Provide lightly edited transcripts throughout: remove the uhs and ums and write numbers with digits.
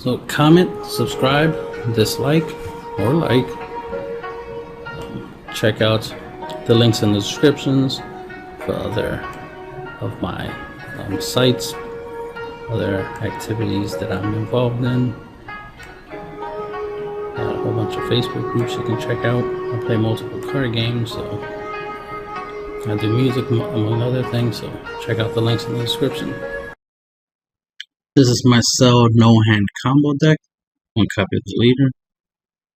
So comment, subscribe, dislike, or like. Check out the links in the descriptions for other of my sites, other activities that I'm involved in. Got a whole bunch of Facebook groups you can check out. I play multiple card games, so I do music among other things, so check out the links in the description. This is my Cell No Hand combo deck. 1 copy of the leader,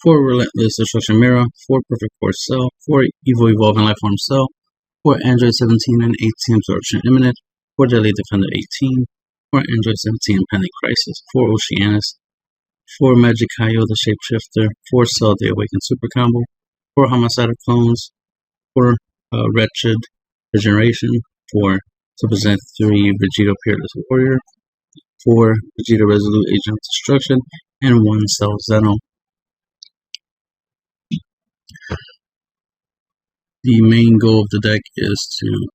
4 Relentless Destruction Mirror, 4 Perfect Force Cell, 4 Evil Evolving Lifeform Cell, 4 Android 17 and 18 Absorption Imminent, 4 Deadly Defender 18, 4 Android 17 Impending Crisis, 4 Oceanus, 4 Magicayo the Shapeshifter, 4 Cell the Awakened Super Combo, 4 Homicidal Clones, 4 Wretched Regeneration, 4 Super Zen 3 Vegeta Peerless Warrior, 4 Vegeta Resolute Agent of Destruction, and 1 Cell Zeno. The main goal of the deck is to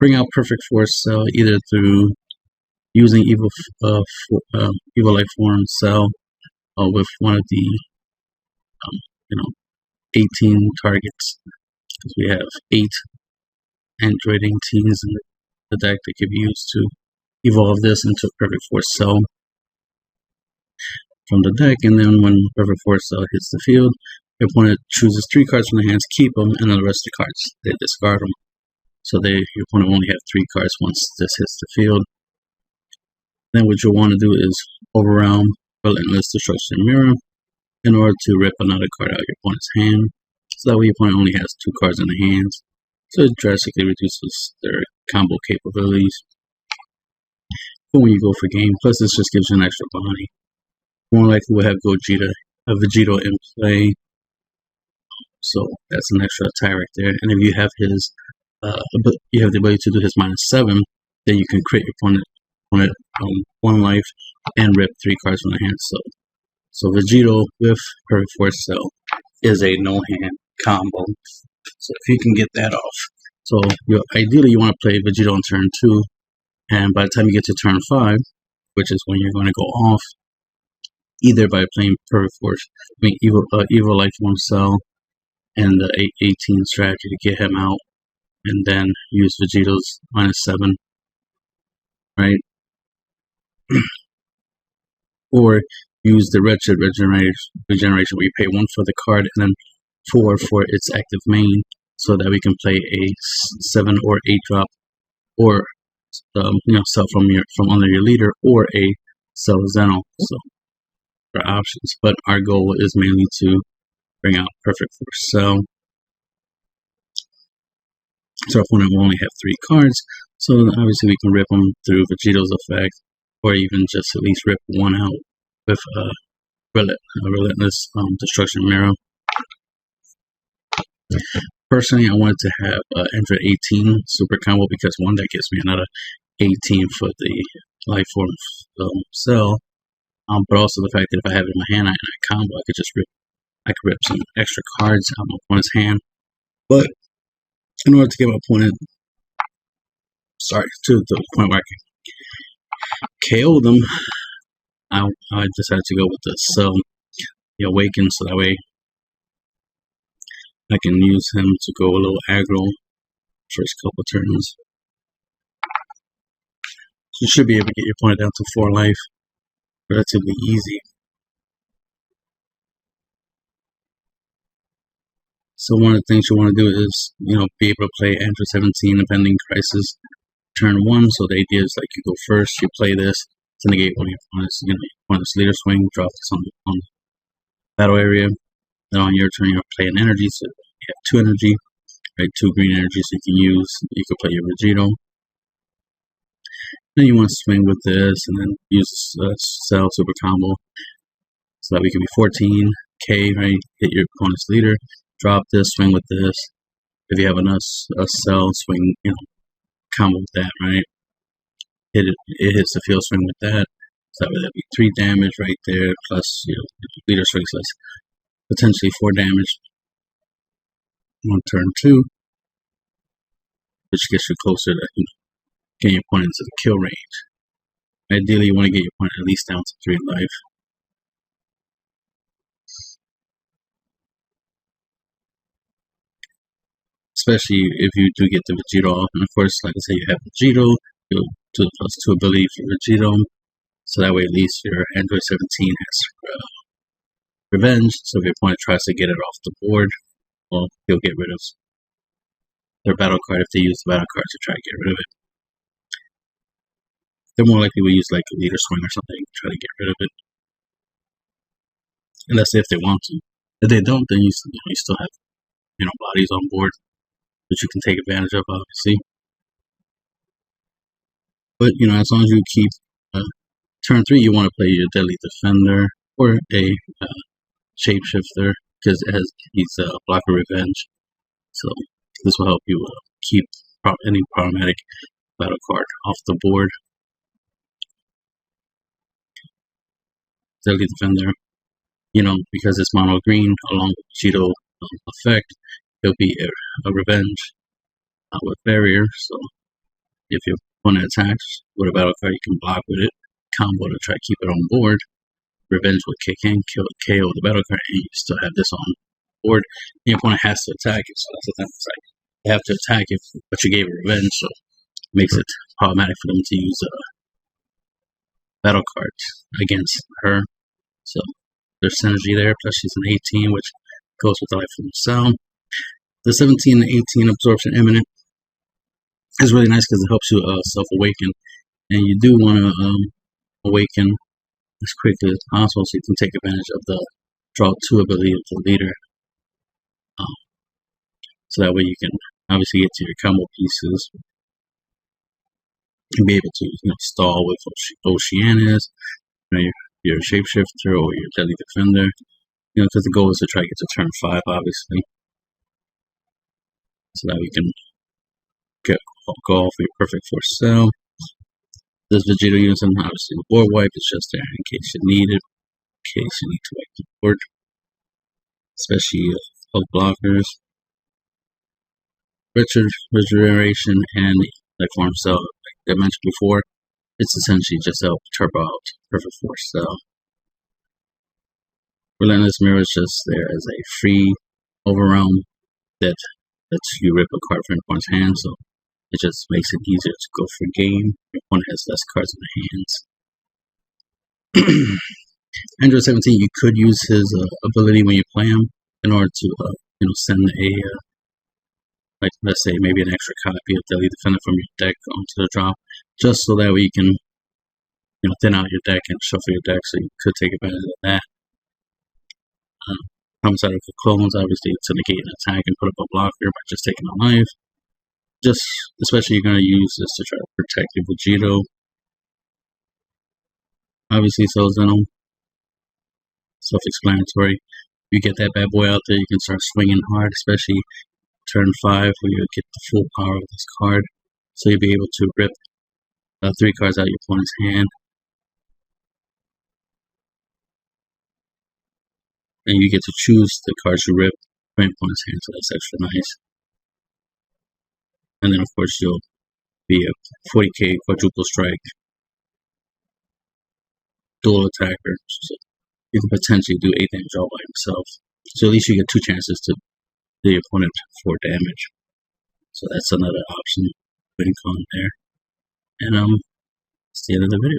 bring out Perfect Force Cell either through using Evil Life Form Cell with one of the 18 targets, because we have 8 Android 18s in the deck that can be used to evolve this into Perfect Force Cell from the deck, and then when Perfect Force Cell hits the field, your opponent chooses 3 cards from their hands, keep them, and then the rest of the cards, they discard them. So your opponent only have 3 cards once this hits the field. Then what you'll want to do is overwhelm Relentless Destruction Mirror in order to rip another card out of your opponent's hand. So that way your opponent only has 2 cards in their hands. So it drastically reduces their combo capabilities for when you go for game. Plus this just gives you an extra bounty. More likely we'll have Vegito in play. So that's an extra attack right there. And if you have his you have the ability to do his -7, then you can crit your opponent 1 life and rip 3 cards from the hand. So Vegito with Perfect Force Cell is a no-hand combo. So if you can get that off. So ideally you want to play Vegito on turn 2, and by the time you get to turn 5, which is when you're going to go off, either by playing Perfect Force, Evil Life Form Cell and the 18 strategy to get him out, and then use Vegito's -7, right? Or use the Wretched Regeneration, where you pay 1 for the card and then 4 for its active main, so that we can play a 7 or 8 drop, or Cell from under your leader, or a Cell Zeno. So for options, but our goal is mainly to bring out Perfect Force Cell. So our opponent will only have 3 cards, so obviously we can rip them through Vegito's effect, or even just at least rip 1 out with Relentless Destruction Mirror. Personally, I wanted to have Android 18 Super Combo, because 1, that gives me another 18 for the Life Form Cell, but also the fact that if I have it in my hand and I combo, I could rip some extra cards out of my opponent's hand. But in order to get my opponent, to the point where I can KO them, I decided to go with the Cell, the Awaken, so that way I can use him to go a little aggro first couple turns. So you should be able to get your opponent down to 4 life relatively easy. So one of the things you want to do is, be able to play Android 17 Impending Crisis turn 1. So the idea is like you go first, you play this to negate one of your opponent's leader swing, drop this on the battle area. Then on your turn, you'll play an energy. So you have 2 energy, right? 2 green energy, so you can play your Vegito. Then you want to swing with this, and then use Cell Super Combo, so that we can be 14k, right? Hit your opponent's leader, drop this, swing with this. If you have a Cell, swing, combo with that, right? It hits the field, swing with that. So that would be 3 damage right there, plus leader swings, that's potentially 4 damage on turn 2, which gets you closer to getting your opponent into the kill range. Ideally, you want to get your opponent at least down to 3 life. especially if you do get the Vegito off. And of course, like I said, you have Vegito, you'll do the +2 ability for Vegito, so that way at least your Android 17 has Revenge, so if your opponent tries to get it off the board, well, he'll get rid of their battle card if they use the battle card to try to get rid of it. They're more likely to use like a leader swing or something to try to get rid of it. And that's if they want to. If they don't, then you still have bodies on board that you can take advantage of, obviously. But as long as you keep turn 3, you want to play your Deadly Defender or a Shapeshifter because he's blocker revenge. So this will help you keep any problematic battle card off the board. Deadly Defender, because it's mono green along with Cheeto effect, it'll be a revenge with barrier. So if your opponent attacks with a battle card, you can block with it, combo to try to keep it on board. Revenge will kick in, KO the battle card, and you still have this on board. And your opponent has to attack it, so that's the thing. It's like they have to attack it, but you gave it revenge, so it makes it problematic for them to use battle cards against her. So there's synergy there. Plus she's an 18, which goes with the Life from the Sound. The 17 and 18 Absorption Imminent is really nice because it helps you self-awaken, and you do want to awaken as quickly as possible so you can take advantage of the draw 2 ability of the leader. So that way you can obviously get to your combo pieces and be able to stall with Oceanus, your Shapeshifter or your Deadly Defender. Because the goal is to try to get to turn 5, obviously, so that we can go off your Perfect Force Cell. This Vegito unit, obviously the board wipe is just there in case you need it, in case you need to wipe the board, especially health blockers. Regeneration and like Form Cell, like I mentioned before, it's essentially just help turbo out Perfect Force Cell. Relentless Mirror is just there as a free overwhelm that lets you rip a card from your opponent's hand, so it just makes it easier to go for game. Your opponent has less cards in their hands. Android 17, you could use his ability when you play him in order to send a like let's say maybe an extra copy of Deadly Defender from your deck onto the drop, just so that way you can thin out your deck and shuffle your deck, so you could take advantage of that. Homicidal Clones, obviously, to negate an attack and put up a blocker by just taking a life. Just, especially you're going to use this to try to protect your Vegito. Obviously, Venom, self-explanatory. You get that bad boy out there, you can start swinging hard, especially turn 5 where you get the full power of this card. So you'll be able to rip 3 cards out of your opponent's hand. And you get to choose the cards you rip from your opponent's hand, so that's extra nice. And then, of course, you'll be a 40k quadruple strike dual attacker. So you can potentially do 8 damage all by himself. So at least you get 2 chances to do your opponent 4 damage. So that's another option, winning con there. And that's the end of the video.